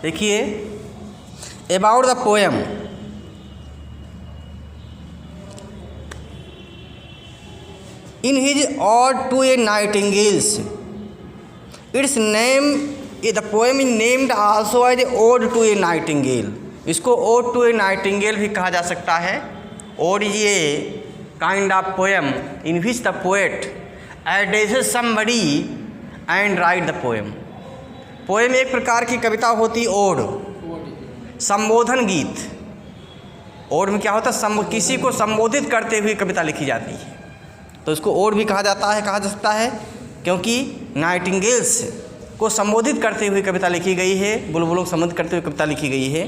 देखिए, about the poem, in his ode to a nightingales, its name, the poem is named also as ode to a nightingale. इसको ode to a nightingale भी कहा जा सकता है। Ode ये kind of poem in which the poet addresses somebody and write the poem. Poem एक प्रकार की कविता होती, ओड संबोधन गीत। ओड में क्या होता है, किसी को संबोधित करते हुए कविता लिखी जाती है, तो इसको ओड भी कहा जाता है, कहा जा सकता है, क्योंकि नाइटिंगेल्स को संबोधित करते हुए कविता लिखी गई है, बुलबुलों को संबोधित करते हुए कविता लिखी गई है।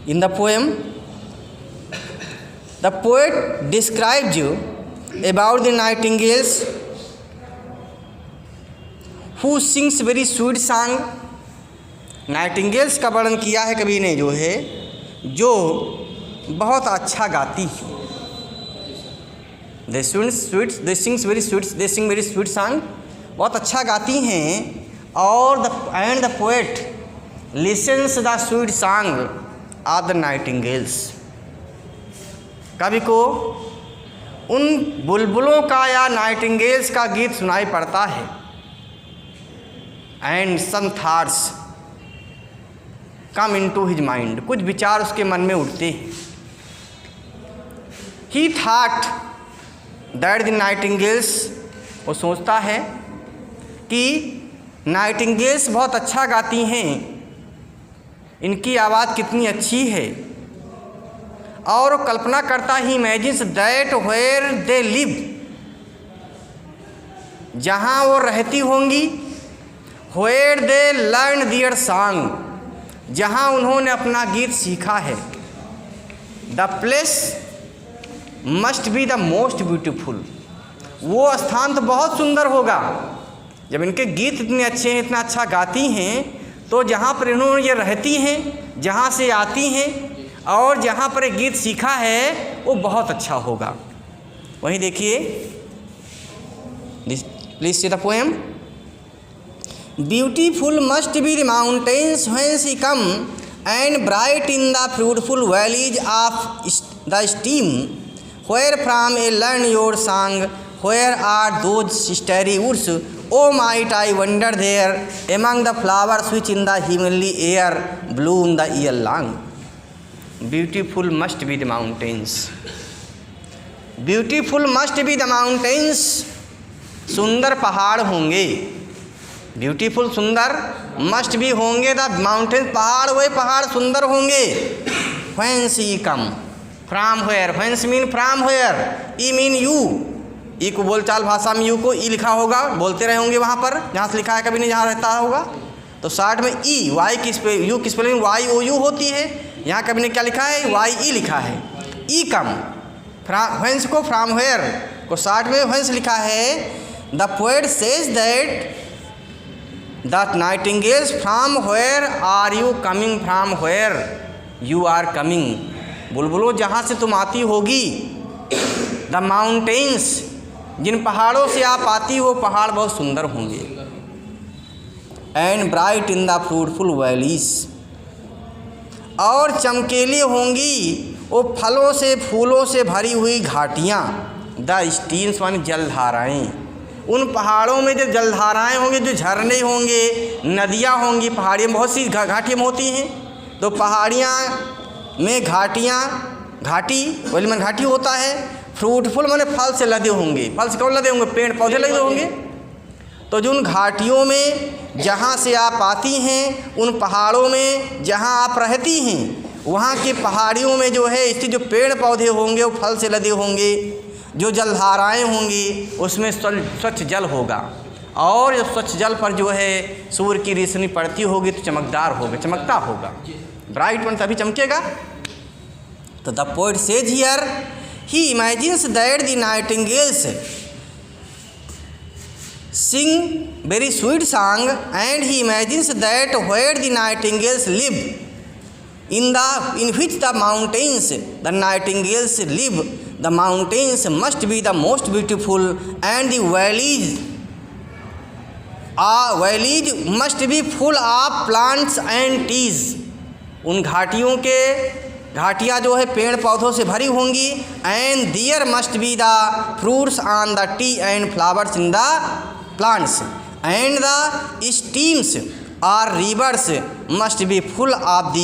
In the poem the poet describes you about the nightingales who sings very sweet song. Nightingales का वर्णन किया है कवि ने, जो है जो बहुत अच्छा गाती है। दे सिंग वेरी स्वीट सॉन्ग, बहुत अच्छा गाती हैं। और the poet lessons the sweet song of the nightingales. कवि को उन बुलबुलों का या नाइटिंगेल्स का गीत सुनाई पड़ता है। And some thoughts come into his mind, कुछ विचार उसके मन में उठते हैं। He thought that the nightingales, वो सोचता है कि नाइटिंगेल्स बहुत अच्छा गाती हैं, इनकी आवाज़ कितनी अच्छी है। और वो कल्पना करता ही, imagines that where they live, जहाँ वो रहती होंगी, where they learn their song, जहाँ उन्होंने अपना गीत सीखा है। The place must be the most beautiful, वो स्थान तो बहुत सुंदर होगा। जब इनके गीत इतने अच्छे हैं, इतना अच्छा गाती हैं, तो जहाँ पर इन्होंने ये रहती हैं, जहाँ से आती हैं और जहाँ पर एक गीत सीखा है, वो बहुत अच्छा होगा। वहीं देखिए, please see the poem. Beautiful must be the mountains whence he come and bright in the fruitful valleys of the stream, where from ye learn your song, where are those starry woods, O might I wander there among the flowers which in the heavenly air bloom the year long. Beautiful must be the mountains, beautiful must be the mountains, सुंदर पहाड़ होंगे। Beautiful सुंदर, must भी होंगे the mountains, पहाड़, वही पहाड़ सुंदर होंगे। Whence he come, from where, whence mean from where, ye mean you, ye को बोलचाल भाषा में यू को ई लिखा होगा, बोलते रहे होंगे वहाँ पर जहाँ से लिखा है, कभी नहीं जहाँ रहता होगा। तो शार्ट में ई, वाई की यू की स्पेलिंग वाई ओ यू होती है, यहाँ कभी ने क्या लिखा है, वाई ई लिखा है। ई कम, फ्राम, व्हेंस को फ्राम वेयर को शार्ट में व्हेंस लिखा है। The poet says that the nightingales from where are you coming, from where you are coming, बुलबुलों जहाँ से तुम आती होगी। द माउंटेन्स, जिन पहाड़ों से आप आती हो, पहाड़ बहुत सुंदर होंगे। And bright in the fruitful valleys, और चमकेली होंगी वो फलों से फूलों से भरी हुई घाटियाँ। द स्ट्रीम्स माने जलधाराएँ, उन पहाड़ों में जो जलधाराएँ होंगी, जो झरने होंगे, नदियाँ होंगी, पहाड़ियाँ बहुत सी घाटियाँ होती हैं, तो पहाड़ियाँ में घाटियाँ, घाटी वही मन घाटी होता है। फ्रूटफुल माने फल से लदे होंगे, फल से कौन लदे होंगे, पेड़ पौधे लगे होंगे। तो जो उन घाटियों में जहाँ से आप आती हैं, उन पहाड़ों में जहाँ आप रहती हैं, वहाँ की पहाड़ियों में जो है इसके जो पेड़ पौधे होंगे वो फल से लदे होंगे, जो जलधाराएँ होंगी उसमें स्वच्छ जल होगा, और जब स्वच्छ जल पर जो है सूर्य की रोशनी पड़ती होगी तो चमकदार होगा, चमकता होगा, ब्राइट वन तभी चमकेगा। तो the poet says here he imagines that the nightingales sing very sweet song, and he imagines that where the nightingales live, in which the mountains the nightingales live, the mountains must be the most beautiful, and the valleys valleys must be full of plants and trees, उन घाटियाँ जो है पेड़ पौधों से भरी होंगी। And there must be the fruits on the tree and flowers in the plants and the streams और rivers must be full of the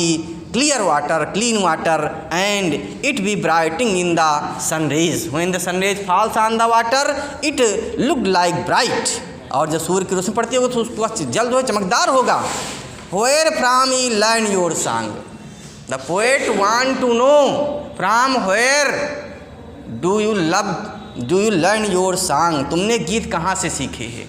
clean water and it be brightening in the sun rays. When the sun rays falls on the water it looked like bright, और जब सूर्य की रोशनी पड़ती होगी तो उसका जल जो है चमकदार होगा। Where from you learn your song? The poet want to know from where do you learn your song? तुमने गीत कहाँ से सीखे हैं?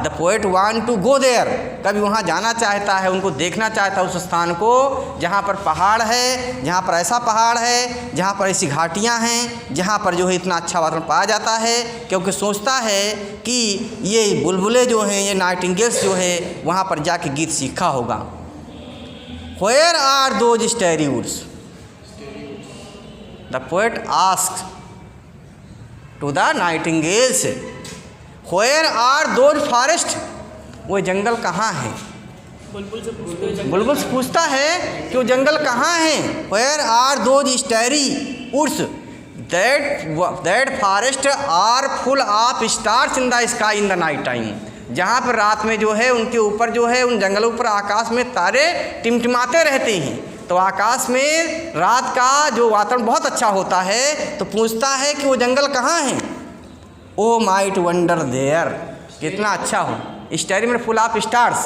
The poet want to go there, कभी वहाँ जाना चाहता है, उनको देखना चाहता है उस स्थान को जहाँ पर पहाड़ है, जहाँ पर ऐसा पहाड़ है, जहाँ पर ऐसी घाटियाँ हैं, जहाँ पर जो है इतना अच्छा वातावरण पाया जाता है, क्योंकि सोचता है कि ये बुलबुलें जो हैं, ये नाइटिंगेल्स जो है वहाँ पर जाके गीत सीखा होगा। Where are those starry woods? The poet asked to the nightingales. Where are those forest? वो जंगल कहाँ है? बुलबुल से पूछता है कि वो जंगल कहाँ हैं। Where are those starry woods? That forest are full of stars in the sky in the night time. जहाँ पर रात में जो है उनके ऊपर जो है उन जंगलों पर आकाश में तारे टिमटिमाते रहते हैं, तो आकाश में रात का जो वातावरण बहुत अच्छा होता है। तो पूछता है कि वो जंगल कहाँ हैं। ओ माइट वंडर देयर, कितना अच्छा हो। स्टारी में फुल ऑफ स्टार्स,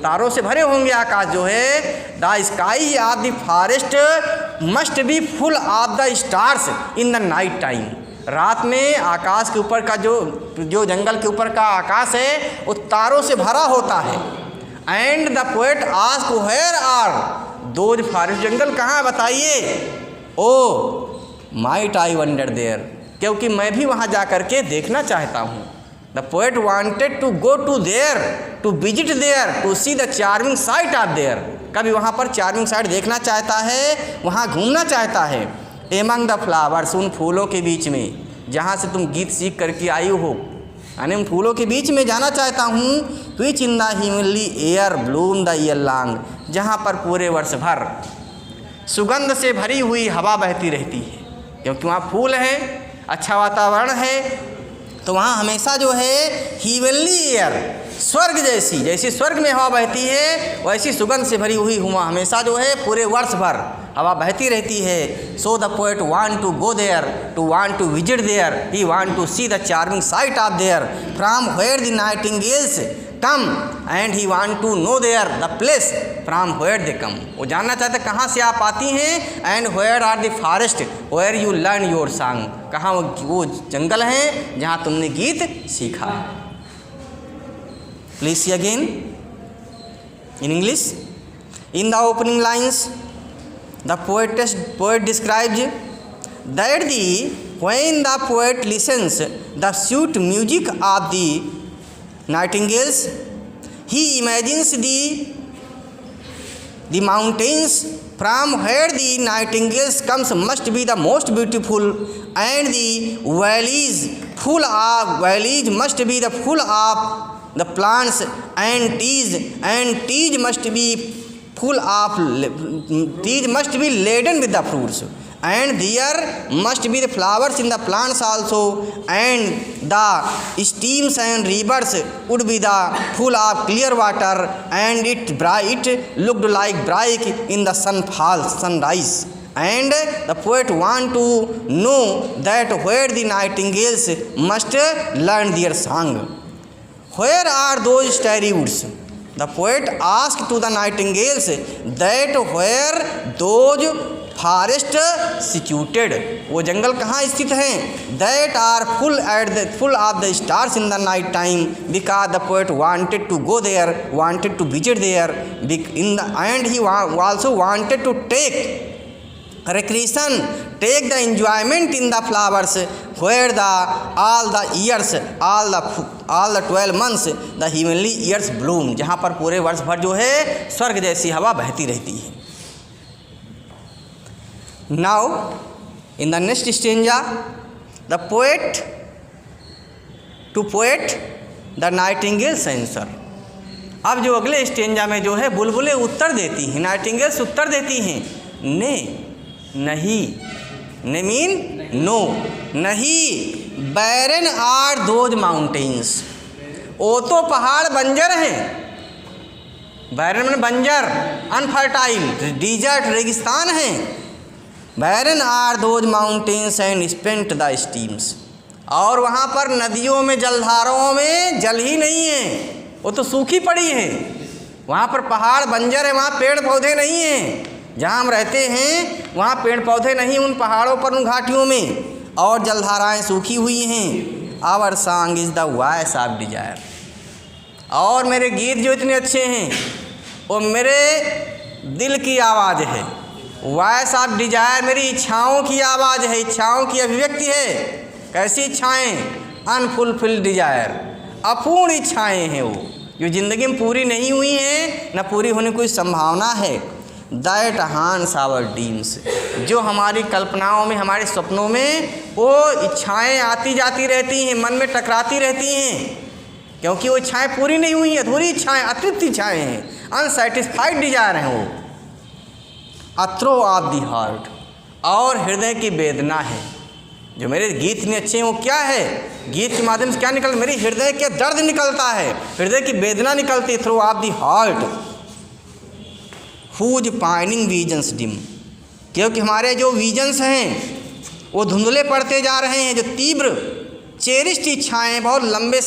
तारों से भरे होंगे आकाश जो है। The sky of the forest must be full of the stars in the night time. रात में आकाश के ऊपर का जो जंगल के ऊपर का आकाश है वो तारों से भरा होता है। And the poet ask where are those forest, जंगल कहाँ बताइए। O might I wander there, क्योंकि मैं भी वहाँ जा कर के देखना चाहता हूँ। The poet wanted to go to there to visit there to see the charming sight of there, कभी वहाँ पर चार्मिंग साइट देखना चाहता है, वहाँ घूमना चाहता है। एमंग द फ्लावर्स, उन फूलों के बीच में जहाँ से तुम गीत सीख करके आई हो, यानी उन फूलों के बीच में जाना चाहता हूँ। Which in the heavenly air bloom the year long, जहाँ पर पूरे वर्ष भर सुगंध से भरी हुई हवा बहती रहती है, क्योंकि वहाँ फूल हैं, अच्छा वातावरण है, तो वहाँ हमेशा जो है हीवनली एयर, स्वर्ग जैसी स्वर्ग में हवा बहती है वैसी सुगंध से भरी हुई हवा हमेशा जो है पूरे वर्ष भर हवा बहती रहती है। So the poet want to go there to want to visit there, he want to see the charming sight of there from where the nightingales come and he want to know there the place from where they come. वो जानना चाहते कहाँ से आप आती हैं। And where are the forest where you learn your song, कहाँ वो जंगल हैं जहाँ तुमने गीत सीखा। Please see again in English. In the opening lines, the poet describes that when the poet listens the sweet music of the nightingales, he imagines the mountains from where the nightingales comes must be the most beautiful, and the valleys must be the full of the plants and trees must be laden with the fruits, and there must be the flowers in the plants also, and the streams and rivers would be the full of clear water, and it looked like bright in the sunrise. And the poet want to know that where the nightingales must learn their song. Where are those starry woods? The poet asked to the nightingales that where those forest situated, वो जंगल कहाँ स्थित हैं। That are full of the stars in the night time, because the poet wanted to go there, wanted to visit there, and he also wanted to take recreation, take the enjoyment in the flowers, where all the 12 months the heavenly ears bloom, जहाँ पर पूरे वर्ष भर जो है स्वर्ग जैसी हवा बहती रहती है। Now in the next stanza, the poet the nightingale's answer, अब जो अगले स्टेंजा में जो है बुलबुलें उत्तर देती हैं, नाइटिंगेल्स उत्तर देती हैं, ने, नहीं, ने मीन नो, नहीं, बैरन आर दोज माउंटेन्स, वो तो पहाड़ बंजर हैं, बैरन में बंजर, अनफर्टाइल, डिजर्ट, रेगिस्तान है। Barren are those mountains and spent the streams, और वहाँ पर नदियों में जलधाराओं में जल ही नहीं है, वो तो सूखी पड़ी है। वहाँ पर पहाड़ बंजर है, वहाँ पेड़ पौधे नहीं हैं। जहाँ हम रहते हैं वहाँ पेड़ पौधे नहीं, उन पहाड़ों पर, उन घाटियों में, और जलधाराएँ सूखी हुई हैं। Our song is the voice of desire, और मेरे गीत जो इतने अच्छे हैं वो मेरे दिल की आवाज़ है। वॉइस ऑफ डिजायर मेरी इच्छाओं की आवाज़ है, इच्छाओं की अभिव्यक्ति है। कैसी इच्छाएं? अनफुलफिल्ड डिजायर, अपूर्ण इच्छाएं हैं वो, जो ज़िंदगी में पूरी नहीं हुई हैं, न पूरी होने की कोई संभावना है। दैट हांट्स आवर ड्रीम्स, जो हमारी कल्पनाओं में, हमारे सपनों में वो इच्छाएं आती जाती रहती हैं, मन में टकराती रहती हैं, क्योंकि वो इच्छाएं पूरी नहीं हुई हैं, अधूरी इच्छाएं, अतृप्त इच्छाएं हैं, अनसेटिस्फाइड डिजायर हैं वो। अथ्रो ऑफ द हार्ट, और हृदय की वेदना है। जो मेरे गीत इतने अच्छे हैं वो क्या है? गीत के माध्यम से क्या निकलता? मेरी हृदय के दर्द निकलता है, हृदय की वेदना निकलती है। Through of the heart whose pining visions dim, क्योंकि हमारे जो विजन्स हैं वो धुंधले पड़ते जा रहे हैं। जो तीव्र चेरिष्ट इच्छाएं, बहुत लंबे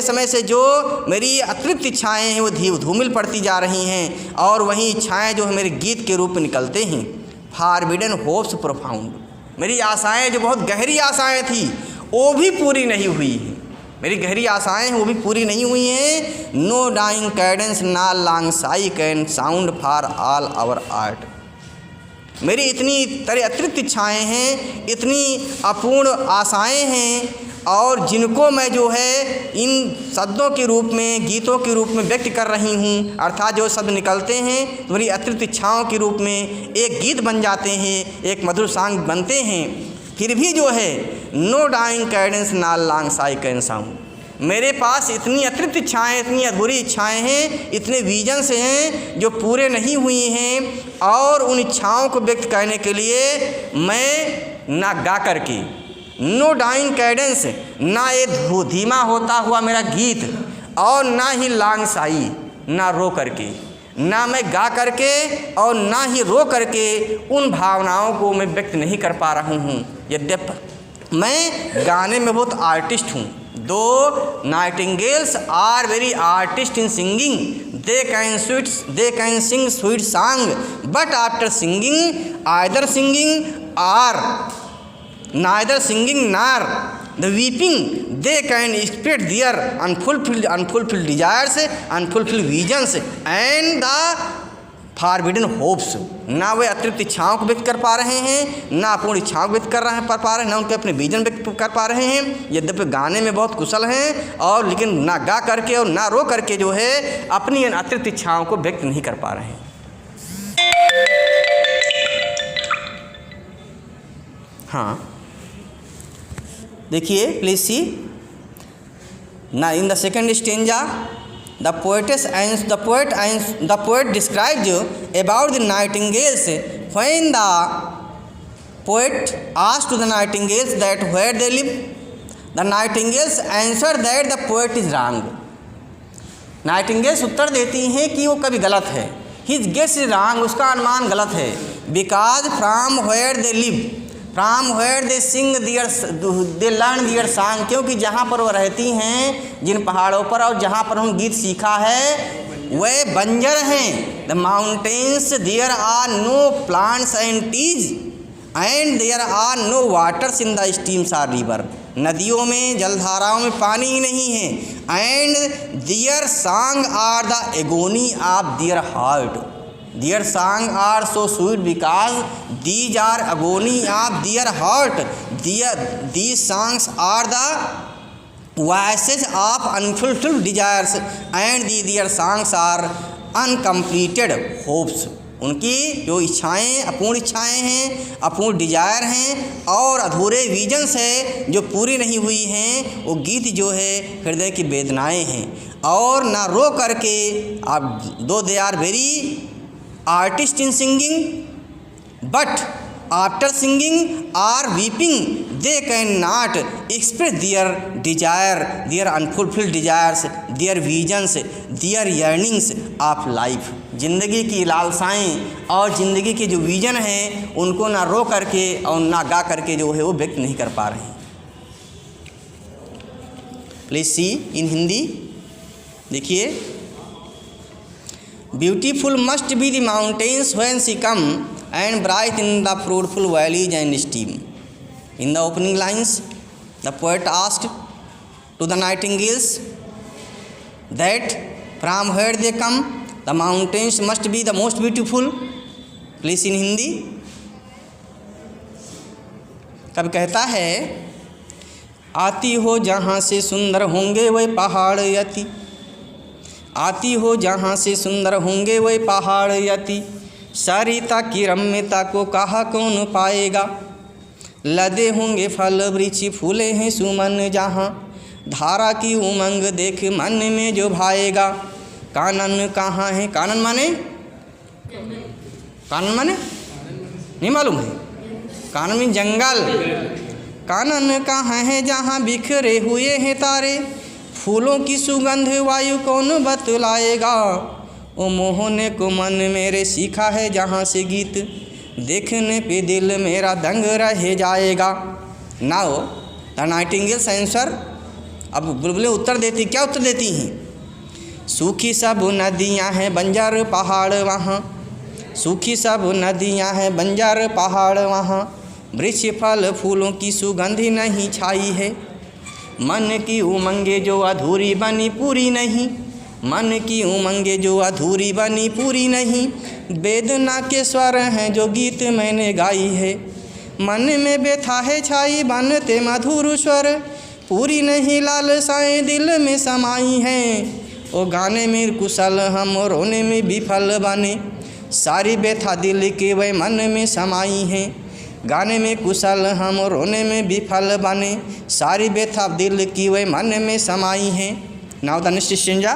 समय से जो मेरी अतृप्त इच्छाएं हैं वो धूमिल पड़ती जा रही हैं, और वही इच्छाएं जो मेरे गीत के रूप में निकलते हैं। फॉरबिडन होप्स प्रोफाउंड, मेरी आशाएं जो बहुत गहरी आशाएं थी वो भी पूरी नहीं हुई हैं, मेरी गहरी आशाएं वो भी पूरी नहीं हुई हैं। No dying cadence nor long sigh can sound for all our art, मेरी इतनी तरह अतिरिक्त इच्छाएं हैं, इतनी अपूर्ण आशाएं हैं, और जिनको मैं जो है इन शब्दों के रूप में, गीतों के रूप में व्यक्त कर रही हूँ। अर्थात जो शब्द निकलते हैं तो मेरी अतिरिक्त इच्छाओं के रूप में एक गीत बन जाते हैं, एक मधुर सांग बनते हैं। फिर भी जो है no dying cadence nor long sigh can sound, मेरे पास इतनी अतिरिक्त इच्छाएं, इतनी अधूरी इच्छाएं हैं, इतने विजन्स हैं जो पूरे नहीं हुई हैं, और उन इच्छाओं को व्यक्त करने के लिए मैं ना गा करके, नो डाइंग कैडेंस, ना ये धीमा होता हुआ मेरा गीत, और ना ही लॉन्ग साई, ना रो करके, ना मैं गा करके और ना ही रो करके उन भावनाओं को मैं व्यक्त नहीं कर पा रहा हूँ। यद्यपि मैं गाने में बहुत आर्टिस्ट हूँ। Though nightingales are very artist in singing, they can sing sweet song, but after singing either singing or neither singing nor the weeping, they can express their unfulfilled desires, unfulfilled visions and the forbidden hopes. ना वे अतिरिक्त इच्छाओं को व्यक्त कर पा रहे हैं, ना अपूर्ण इच्छाओं को व्यक्त कर पा रहे हैं, ना उनके अपने विजन व्यक्त कर पा रहे हैं। यद्यपि गाने में बहुत कुशल हैं, और लेकिन ना गा करके और ना रो करके जो है अपनी अतिरिक्त इच्छाओं को व्यक्त नहीं कर पा रहे हैं। हाँ, देखिए प्लीज सी ना in the second stanza the poet describes about the nightingales. When the poet asked to the nightingales that where they live, the nightingales answer that the poet is wrong. Nightingales उत्तर देती हैं कि वो कभी गलत है, his guess is wrong, उसका अनुमान गलत है। because from where they live, from where they sing they learn their song, क्योंकि जहाँ पर वो रहती हैं, जिन पहाड़ों पर और जहाँ पर उन्होंने गीत सीखा है वे बंजर हैं। The mountains there are no plants and trees and there are no waters in the streams are river, नदियों में, जलधाराओं में पानी ही नहीं है। And their song are the agony of their heart, their song are so sweet because these are agony of their heart. These songs are the voices of unfulfilled desires and their songs are uncompleted hopes. उनकी जो इच्छाएं, अपूर्ण इच्छाएं हैं, अपूर्ण Dzire हैं और अधूरे विजन्स है जो पूरी नहीं हुई हैं, वो गीत जो है हृदय की वेदनाएं हैं। और ना रो करके आप though they are very artist in singing but after singing are weeping they can not express their desire their unfulfilled desires their visions their yearnings of life. ज़िंदगी की लालसाएं और ज़िंदगी के जो विजन हैं उनको ना रो करके और ना गा करके जो है वो व्यक्त नहीं कर पा रहे हैं। प्लीज सी इन हिंदी देखिए, beautiful must be the mountains when ye come and bright in the fruitful valleys and stream. In the opening lines the poet asked to the nightingales that from where they come the mountains must be the most beautiful. Please in Hindi, कब कहता है आती हो जहाँ से सुंदर होंगे वह पहाड़ यति, आती हो जहाँ से सुंदर होंगे वह पहाड़ यति, सरिता की रम्यता को कहा कौन पाएगा, लदे होंगे फल वृक्ष फूले हैं सुमन जहाँ, धारा की उमंग देख मन में जो भाएगा, कानन कहाँ है, कानन माने, कानन माने नहीं मालूम है, कानन में जंगल, कानन कहाँ है जहाँ बिखरे हुए हैं तारे, फूलों की सुगंध वायु कौन बतलाएगा, ओ मोहने को मन मेरे सीखा है जहाँ से गीत, देखने पे दिल मेरा दंग रह जाएगा। नाउ द नाइटिंगेल्स आंसर, अब बुलबुलें उत्तर देती, क्या उत्तर देती हैं? सूखी सब नदियाँ हैं बंजर पहाड़ वहाँ, सूखी सब नदियाँ हैं बंजर पहाड़ वहाँ, वृक्ष फल फूलों की सुगंधी नहीं छाई है, मन की उमंगे जो अधूरी बनी पूरी नहीं, मन की उमंगे जो अधूरी बनी पूरी नहीं, वेदना के स्वर हैं जो गीत मैंने गाई है, मन में व्यथा है छाई बनते मधुर स्वर, पूरी नहीं लालसाएं दिल में समाई हैं, ओ गाने में कुशल हम रोने में विफल बने, सारी व्यथा दिल के वह मन में समाई हैं, गाने में कुशल हम रोने में विफल बने, सारी व्यथा दिल की वह मन में समाई हैं। Now the next stanza,